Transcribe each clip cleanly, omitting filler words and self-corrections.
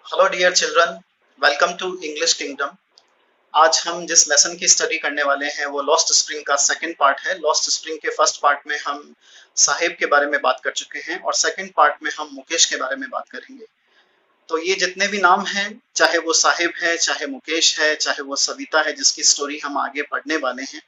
Hello dear children, welcome to English kingdom. आज हम जिस लेसन की स्टडी करने वाले हैं वो लॉस्ट स्प्रिंग का सेकंड पार्ट है। लॉस्ट स्प्रिंग के फर्स्ट पार्ट में हम साहिब के बारे में बात कर चुके हैं और सेकंड पार्ट में हम मुकेश के बारे में बात करेंगे। तो ये जितने भी नाम हैं, चाहे वो साहिब है, चाहे मुकेश है, चाहे वो सविता है जिसकी स्टोरी हम आगे पढ़ने वाले हैं,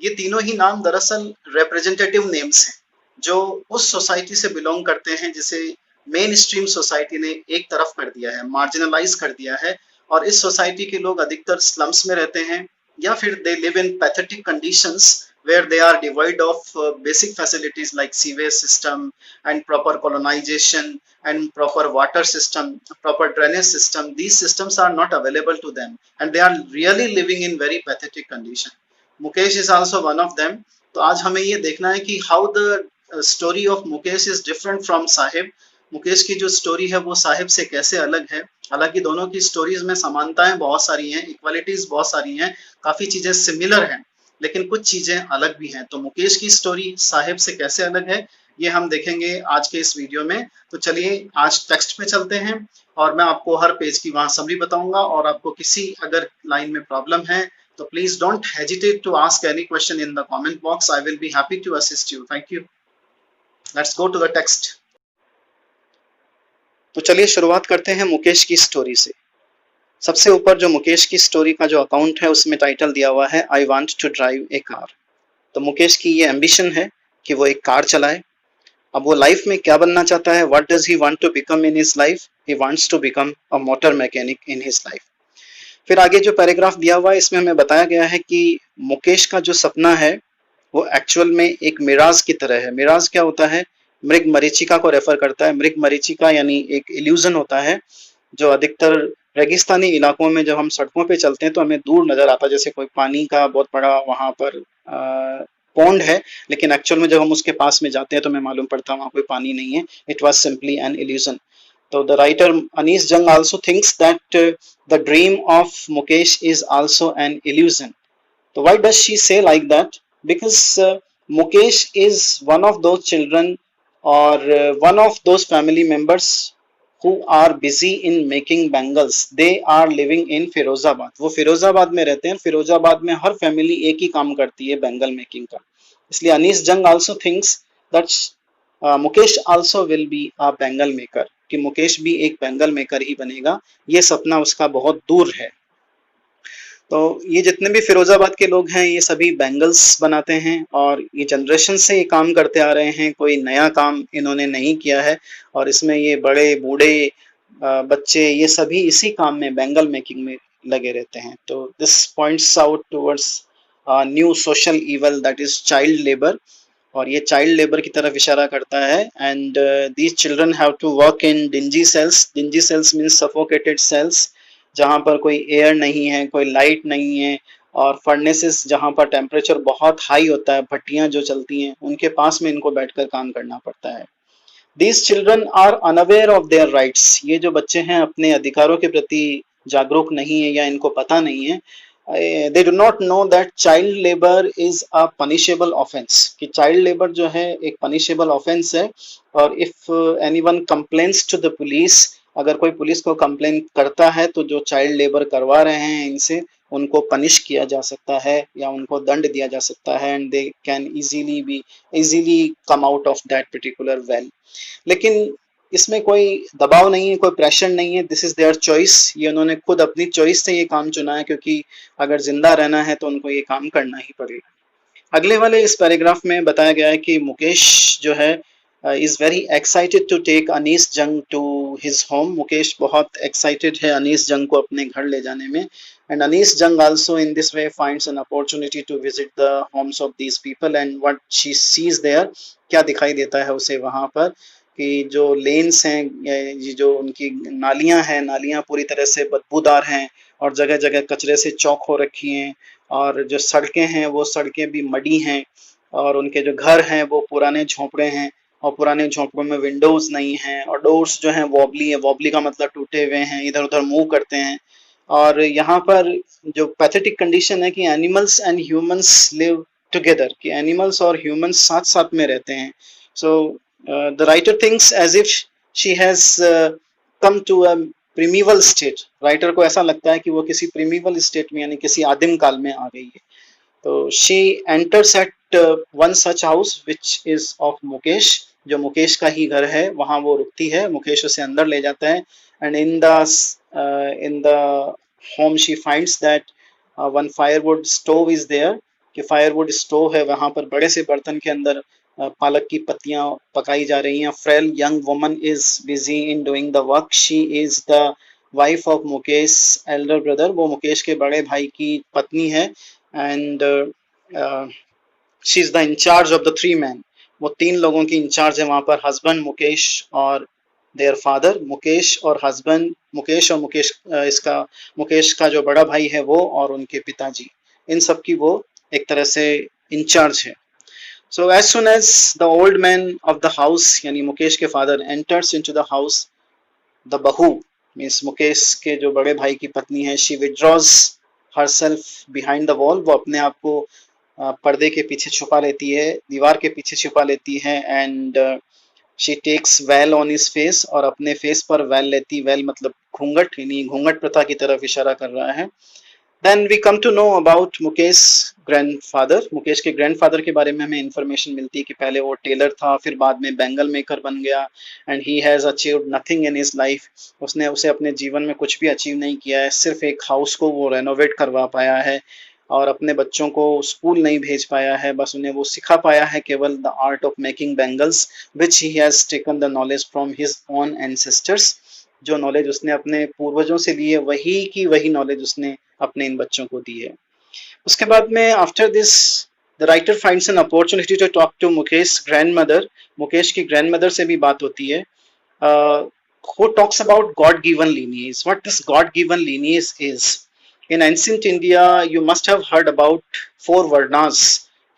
ये तीनों ही नाम दरअसल रिप्रेजेंटेटिव नेम्स हैं जो उस सोसाइटी से बिलोंग करते हैं जिसे मेन स्ट्रीम सोसाइटी ने एक तरफ कर दिया है, मार्जिनलाइज कर दिया है। और इस सोसाइटी के लोग अधिकतर स्लम्स में रहते हैं या फिर they live in pathetic conditions where they are devoid of basic facilities like sewage system and proper colonization and proper water system, proper drainage system. These systems are not available to them and they are really living in very pathetic condition. Mukesh is also one of them. तो आज हमें ये देखना है कि how the story of Mukesh is different from Sahib. Mukesh की जो story है वो साहिब से कैसे अलग है। हालांकि दोनों की स्टोरीज में समानताएं बहुत सारी हैं, इक्वालिटीज बहुत सारी हैं, काफी चीजें सिमिलर हैं, लेकिन कुछ चीजें अलग भी हैं। तो मुकेश की स्टोरी साहिब से कैसे अलग है ये हम देखेंगे आज के इस वीडियो में। तो चलिए आज टेक्स्ट पे चलते हैं और मैं आपको हर पेज की वहां समरी बताऊंगा और आपको किसी अगर लाइन में प्रॉब्लम है तो please don't hesitate to ask any question in the comment box. I will be happy to assist you. Thank you. Let's go to the text. तो चलिए शुरुआत करते हैं मुकेश की स्टोरी से। सबसे ऊपर जो मुकेश की स्टोरी का जो अकाउंट है उसमें टाइटल दिया हुआ है I want to drive a car. तो मुकेश की ये एम्बिशन है कि वो एक कार चलाए। अब वो लाइफ में क्या बनना चाहता है, what does he want to become in his life? He wants to become a motor mechanic in his life. फिर आगे जो पैराग्राफ दिया हुआ है इसमें हमें बताया गया है कि मुकेश का जो सपना है वो एक्चुअल में एक मिराज की तरह है। मिराज क्या होता है? मृग मरीचिका को रेफर करता है। मृग मरीचिका यानी एक इल्यूजन होता है जो अधिकतर रेगिस्तानी इलाकों में जब हम सड़कों पे चलते हैं तो हमें दूर नजर आता है, जैसे कोई पानी का बहुत बड़ा वहां पर पॉन्ड है, लेकिन एक्चुअल में जब हम उसके पास में जाते हैं तो हमें मालूम पड़ता है वहां कोई पानी नहीं है। It was simply an illusion. So the writer Anish Jung also thinks that the dream of Mukesh is also an illusion. So why does she say like that? Because Mukesh is one of those children or one of those family members who are busy in making bangles. They are living in Firozabad. वो फिरोजाबाद में रहते हैं। फिरोजाबाद में हर family एक ही काम करती है, bangle making का। इसलिए अनीश जंग also thinks that Mukesh also will be a bangle maker, कि मुकेश भी एक बैंगल मेकर ही बनेगा। ये सपना उसका बहुत दूर है। तो ये जितने भी फिरोजाबाद के लोग हैं ये सभी बैंगल्स बनाते हैं और ये जनरेशन से ये काम करते आ रहे हैं। कोई नया काम इन्होंने नहीं किया है और इसमें ये बड़े बूढ़े बच्चे ये सभी इसी काम में, बैंगल मेकिंग में लगे रहते हैं। तो this points out towards new social evil that is child labour, और ये चाइल्ड लेबर की तरफ इशारा करता है। And these children have to work in dingy cells. Dingy cells means suffocated cells, जहाँ पर कोई एयर नहीं है, कोई लाइट नहीं है, और फर्नेसेस जहाँ पर टेम्परेचर बहुत हाई होता है, भट्टियाँ जो चलती हैं उनके पास में इनको बैठकर काम करना पड़ता है। These children are unaware of their rights. ये जो बच्चे हैं अपने अधिकारों के प्रति जागरूक नहीं है या इनको पता नहीं है। they do not know that child labor is a punishable offense, कि child labor जो है एक punishable offense है। और if anyone complains to the police, अगर कोई पुलिस को कंप्लेन करता है तो जो चाइल्ड लेबर करवा रहे हैं इनसे उनको पनिश किया जा सकता है या उनको दंड दिया जा सकता है, and they can easily come out of that particular well. लेकिन इसमें कोई दबाव नहीं है, कोई प्रेशर नहीं है। This is their choice. ये उन्होंने खुद अपनी चॉइस से ये काम चुना है, क्योंकि अगर जिंदा रहना है तो उनको ये काम करना ही पड़ेगा। अगले वाले इस पैराग्राफ में बताया गया है कि मुकेश जो है is very excited to take Anees Jung to his home. Mukesh बहुत एक्साइटेड है अनीस जंग को अपने घर ले जाने में। And Anees Jung also in this way finds an opportunity to visit the homes of these people and what she sees there. क्या दिखाई देता है उसे वहां पर कि जो लेन्स हैं, ये जो उनकी नालियां हैं, नालियां पूरी तरह से बदबूदार हैं और जगह जगह कचरे से चौक हो रखी हैं, और जो सड़कें हैं वो सड़कें भी मडी हैं, और उनके जो घर हैं वो पुराने झोंपड़े हैं और पुराने झोंपड़ों में विंडोज नहीं हैं, और डोर्स जो हैं वॉबली है। वॉबली का मतलब टूटे हुए हैं, इधर उधर मूव करते हैं। और यहाँ पर जो पैथेटिक कंडीशन है कि animals and humans live together, कि एनिमल्स और ह्यूमंस साथ साथ में रहते हैं। सो the writer thinks as if she has come to a primeval state, writer को ऐसा लगता है कि वो किसी प्रीमिवल स्टेट में यानी किसी आदिम काल में आ गई है। तो she enters at one such house which is of Mukesh, जो मुकेश का ही घर है, वहां वो रुकती है, मुकेश उसे अंदर ले जाता है। And in the home she finds that one firewood stove is there, कि फायरवुड स्टोव है, वहां पर बड़े से बर्तन के अंदर पालक की पत्तियां पकाई जा रही हैं। Frail young woman is busy in doing the work, she is the wife of Mukesh elder brother, वो मुकेश के बड़े भाई की पत्नी है। And she is the in charge of the three man, वो तीन लोगों की इंचार्ज है वहां पर, हस्बैंड मुकेश और देयर फादर, मुकेश और हस्बैंड, मुकेश और इसका मुकेश का जो बड़ा भाई है वो, और उनके पिताजी, इन सब की वो एक तरह से इंचार्ज है। So as soon as the old man of the house यानी मुकेश के father enters into the house, the बहू मीन्स मुकेश के जो बड़े भाई की पत्नी है, she withdraws herself behind the wall, वो अपने आप को पर्दे के पीछे छुपा लेती है, दीवार के पीछे छुपा लेती है। And she takes veil on his face, और अपने फेस पर वेल लेती, वेल मतलब घूंघट, यानी घूंघट प्रथा की तरफ इशारा कर रहा है। Then we come to know about Mukesh grandfather, Mukesh के ग्रैंडफादर के बारे में हमें इंफॉर्मेशन मिलती है कि पहले वो टेलर था, फिर बाद में बैंगल मेकर बन गया। And he has achieved nothing in his life, उसे अपने जीवन में कुछ भी अचीव नहीं किया है, सिर्फ एक हाउस को वो रेनोवेट करवा पाया है, और अपने बच्चों को स्कूल नहीं भेज पाया है, बस उन्हें वो सिखा पाया है केवल the art of making bangles, which he has taken the knowledge from his own ancestors, जो नॉलेज उसने अपने पूर्वजों से ली है, वही की वही नॉलेज उसने अपने इन बच्चों को दी है। उसके बाद में after this the writer finds an opportunity to talk to Mukesh grandmother, Mukesh की ग्रैंडमदर से भी बात होती है, who talks about God given lineage. What this God given lineage is? In ancient India you must have heard about four varnas,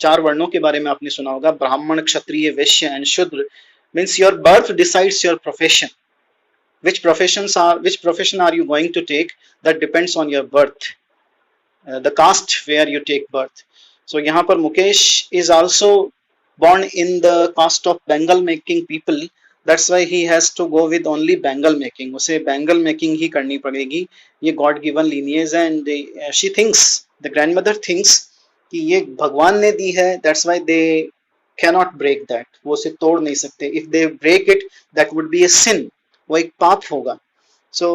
चार वर्णों के बारे में आपने सुना होगा, ब्राह्मण, क्षत्रिय, वैश्य एंड शूद्र। Means your birth decides your profession, which profession are you going to take, that depends on your birth, the caste where you take birth. So यहाँ पर Mukesh is also born in the caste of Bengal making people, that's why he has to go with only Bengal making, उसे Bengal making ही करनी पड़ेगी, ये God given lineage है। and she thinks, the grandmother thinks कि ये भगवान ने दी है, that's why they cannot break that, वो उसे तोड़ नहीं सकते, if they break it that would be a sin, वो एक पाप होगा। So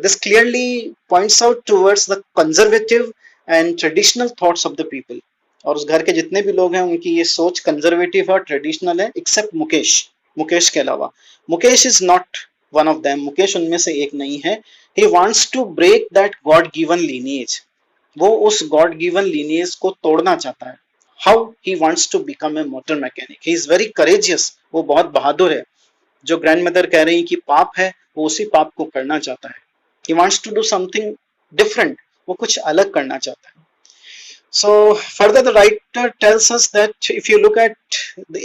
this clearly points out towards the conservative and traditional thoughts of the people, और उस घर के जितने भी लोग हैं उनकी ये सोच कंजर्वेटिव और ट्रेडिशनल है, एक्सेप्ट मुकेश के अलावा। Mukesh is not one of them, Mukesh उनमें से एक नहीं है। He wants to break that God given lineage, वो उस गॉड गिवन लीनिएज को तोड़ना चाहता है। How? He wants to become a motor mechanic, he is very courageous, वो बहुत बहादुर है। जो ग्रैंडमदर कह रही कि पाप है, वो उसी पाप को करना चाहता है। He wants to do something different, वो कुछ अलग करना चाहता है। So further the writer tells us that if you look at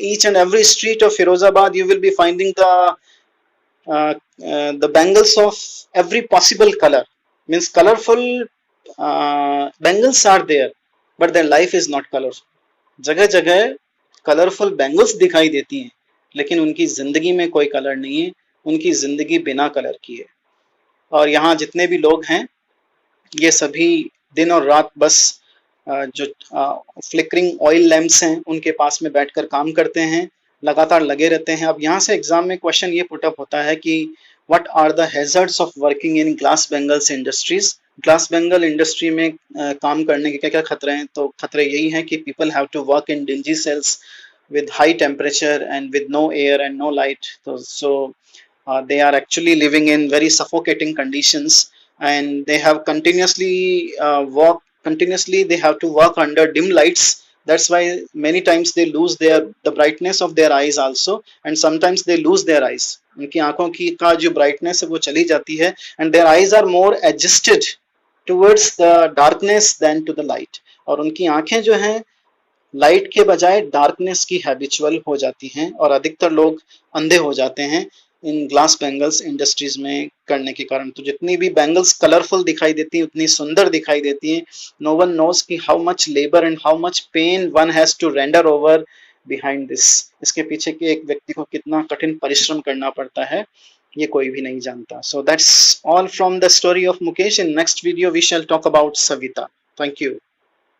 each and every street of Firozabad, you will be finding the bangles of every possible color. Means colorful bangles are there, but their life is not colorful. जगह जगह colourful bangles दिखाई देती हैं, लेकिन उनकी जिंदगी में कोई कलर नहीं है, उनकी जिंदगी बिना कलर की है। और यहाँ जितने भी लोग हैं ये सभी दिन और रात बस जो फ्लिकरिंग ऑयल लैंप्स हैं उनके पास में बैठकर काम करते हैं, लगातार लगे रहते हैं। अब यहाँ से एग्जाम में क्वेश्चन ये पुटअप होता है कि what are the hazards of working in glass bangles industries, glass bangle industry में काम करने के क्या क्या खतरे हैं। तो खतरे यही हैं कि people have to work in dingy cells with high temperature and with no air and no light, so they are actually living in very suffocating conditions, and they have they have to work under dim lights. That's why many times they lose the brightness of their eyes also, and sometimes they lose their eyes, उनकी आंखों की का जो brightness है वो चली जाती है, and their eyes are more adjusted towards the darkness than to the light, और उनकी आंखें जो हैं लाइट के बजाय डार्कनेस की हैबिचुअल हो जाती हैं, और अधिकतर लोग अंधे हो जाते हैं इन ग्लास बैंगल्स इंडस्ट्रीज में करने के कारण। तो जितनी भी बैंगल्स कलरफुल दिखाई देती हैं, उतनी सुंदर दिखाई देती हैं। नो वन नोज कि how much labour and how much pain one has to render over behind this, इसके पीछे के एक व्यक्ति को कितना कठिन परिश्रम करना पड़ता है ये कोई भी नहीं जानता. So that's all from the story of Mukesh. In next video we shall talk about Savita. Thank you.